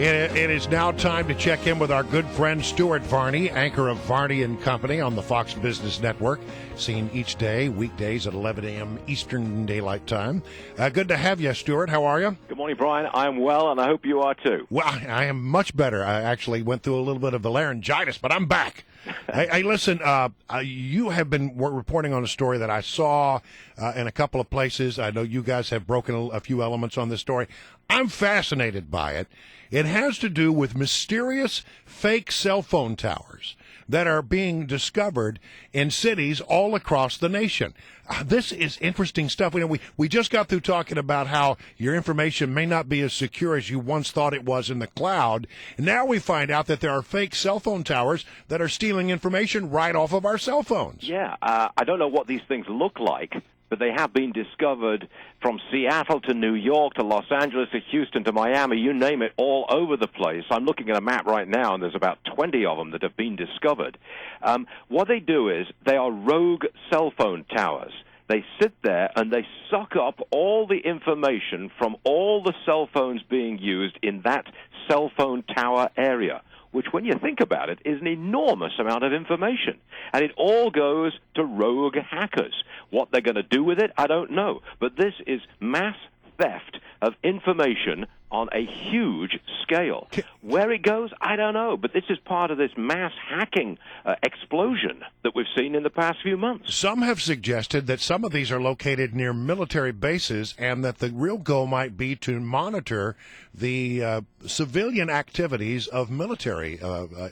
It is now time to check in with our good friend Stuart Varney, anchor of Varney and Company on the Fox Business Network, seen each day, weekdays at 11 a.m. Eastern Daylight Time. Good to have you, Stuart. How are you? Good morning, Brian. I'm well, and I hope you are too. Well, I am much better. I actually went through a little bit of the laryngitis, but I'm back. Hey, listen, you have been reporting on a story that I saw in a couple of places. I know you guys have broken a few elements on this story. I'm fascinated by it. It has to do with mysterious fake cell phone towers that are being discovered in cities all across the nation. This is interesting stuff. We just got through talking about how your information may not be as secure as you once thought it was in the cloud. And now we find out that there are fake cell phone towers that are stealing information right off of our cell phones. Yeah, I don't know what these things look like, but they have been discovered from Seattle to New York to Los Angeles to Houston to Miami, you name it, all over the place. I'm looking at a map right now, and there's about 20 of them that have been discovered. What they do is they are rogue cell phone towers. They sit there and they suck up all the information from all the cell phones being used in that cell phone tower area, which, when you think about it, is an enormous amount of information. And it all goes to rogue hackers. What they're going to do with it, I don't know. But this is mass theft of information on a huge scale. Where it goes, I don't know. But this is part of this mass hacking explosion that we've seen in the past few months. Some have suggested that some of these are located near military bases and that the real goal might be to monitor the civilian activities of military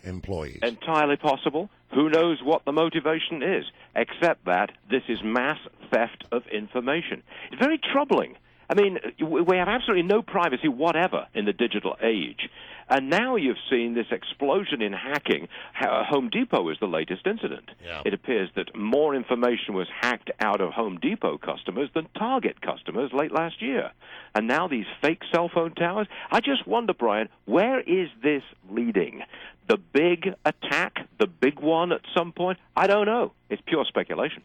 employees. Entirely possible. Who knows what the motivation is, except that this is mass theft of information. It's very troubling. I mean, we have absolutely no privacy whatever in the digital age. And now you've seen this explosion in hacking. Home Depot is the latest incident. Yeah. It appears that more information was hacked out of Home Depot customers than Target customers late last year. And now these fake cell phone towers. I just wonder, Brian, where is this leading? The big attack, the big one at some point? I don't know. It's pure speculation.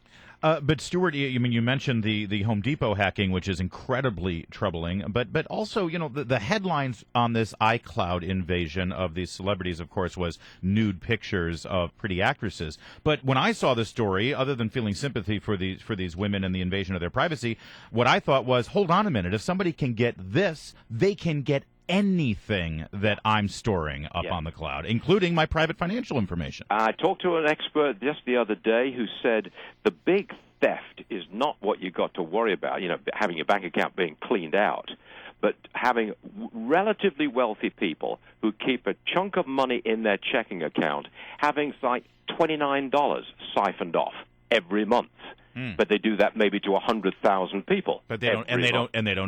But Stuart, you mentioned the Home Depot hacking, which is incredibly troubling. But also, the headlines on this iCloud invasion of these celebrities, of course, was nude pictures of pretty actresses. But when I saw this story, other than feeling sympathy for these women and the invasion of their privacy, what I thought was, hold on a minute, if somebody can get this, they can get anything that I'm storing up on the cloud, including my private financial information. I talked to an expert just the other day who said the big theft is not what you got to worry about, having your bank account being cleaned out, but having relatively wealthy people who keep a chunk of money in their checking account, having like $29 siphoned off every month. But they do that maybe to 100,000 people. But they don't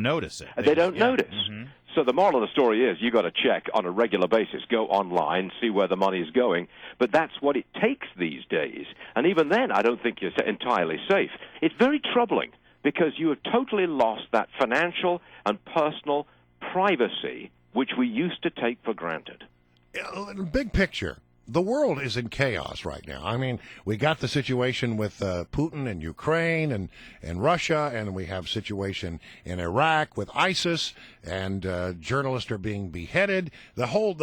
notice it. They don't notice. Mm-hmm. So the moral of the story is you got to check on a regular basis. Go online, see where the money is going. But that's what it takes these days. And even then, I don't think you're entirely safe. It's very troubling because you have totally lost that financial and personal privacy which we used to take for granted. Big picture. The world is in chaos right now. I mean, we got the situation with Putin and Ukraine and Russia, and we have a situation in Iraq with ISIS, and journalists are being beheaded. The whole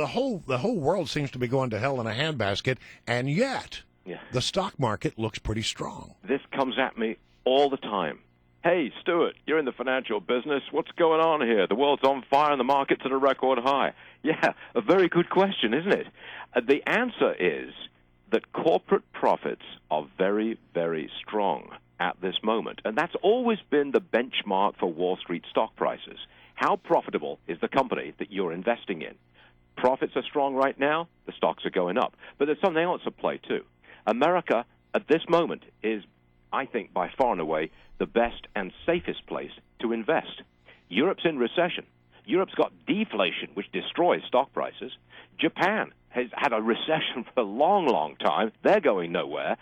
world seems to be going to hell in a handbasket, and yet the stock market looks pretty strong. This comes at me all the time. Hey, Stuart, you're in the financial business. What's going on here? The world's on fire and the market's at a record high. Yeah, a very good question, isn't it? The answer is that corporate profits are very, very strong at this moment. And that's always been the benchmark for Wall Street stock prices. How profitable is the company that you're investing in? Profits are strong right now. The stocks are going up. But there's something else at play, too. America, at this moment, is, I think, by far and away, the best and safest place to invest. Europe's in recession. Europe's got deflation, which destroys stock prices. Japan has had a recession for a long, long time. They're going nowhere.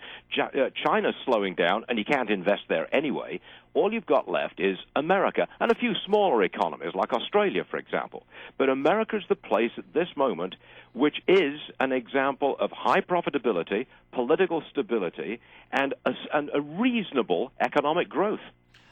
China's slowing down, and you can't invest there anyway. All you've got left is America and a few smaller economies, like Australia, for example. But America's the place at this moment which is an example of high profitability, political stability, and a reasonable economic growth.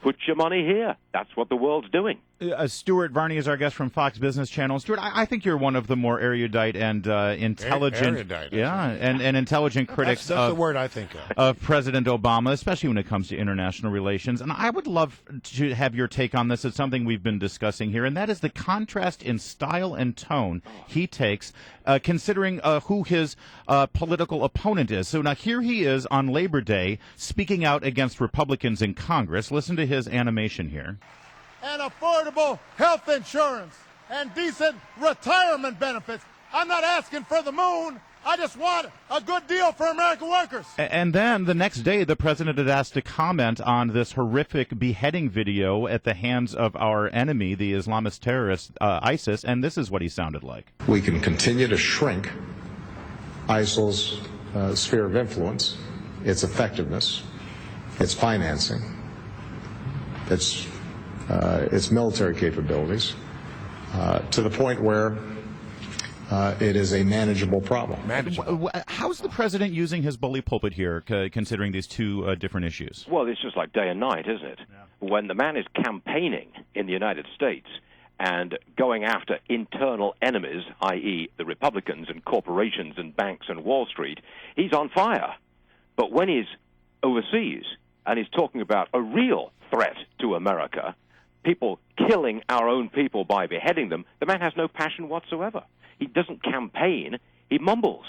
Put your money here. That's what the world's doing. Stuart Varney is our guest from Fox Business Channel. Stuart, I think you're one of the more erudite and intelligent, Erudite, and intelligent critics That's the word I think of President Obama, especially when it comes to international relations. And I would love to have your take on this. It's something we've been discussing here, and that is the contrast in style and tone he takes, considering who his political opponent is. So now here he is on Labor Day speaking out against Republicans in Congress. Listen to his animation here. And affordable health insurance and decent retirement benefits. I'm not asking for the moon. I just want a good deal for American workers. And then the next day, the president had asked to comment on this horrific beheading video at the hands of our enemy, the Islamist terrorist ISIS, and this is what he sounded like. We can continue to shrink ISIL's sphere of influence, its effectiveness, its financing, its military capabilities, to the point where it is a manageable problem. How's the president using his bully pulpit here, considering these two different issues? Well, it's just like day and night, isn't it? Yeah. When the man is campaigning in the United States and going after internal enemies, i.e. the Republicans and corporations and banks and Wall Street, he's on fire. But when he's overseas and he's talking about a real threat to America, people killing our own people by beheading them, the man has no passion whatsoever. He doesn't campaign, he mumbles.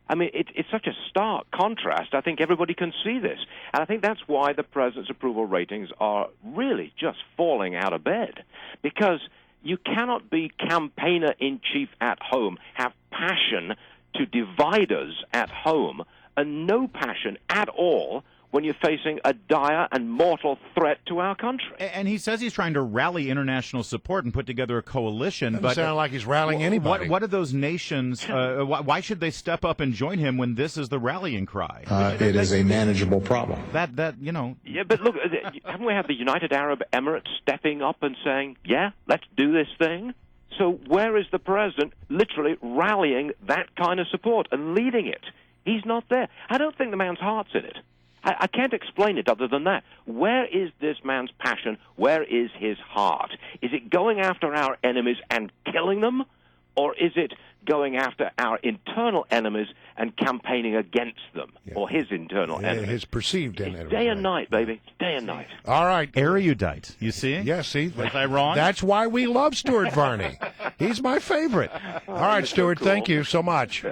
I mean, it's such a stark contrast. I think everybody can see this. And I think that's why the president's approval ratings are really just falling out of bed. Because you cannot be campaigner-in-chief at home, have passion to divide us at home, and no passion at all when you're facing a dire and mortal threat to our country. And he says he's trying to rally international support and put together a coalition. Doesn't but sound like he's rallying anybody. What are those nations, why should they step up and join him when this is the rallying cry? It is a manageable problem. Yeah, but look, haven't we had the United Arab Emirates stepping up and saying, yeah, let's do this thing? So where is the president literally rallying that kind of support and leading it? He's not there. I don't think the man's heart's in it. I can't explain it other than that. Where is this man's passion? Where is his heart? Is it going after our enemies and killing them? Or is it going after our internal enemies and campaigning against them, or his internal enemies? His perceived enemies. Day and night, baby. Day and night. All right. Erudite. You see? Yeah, see? Was I wrong? That's why we love Stuart Varney. He's my favorite. All right, Stuart, thank you so much.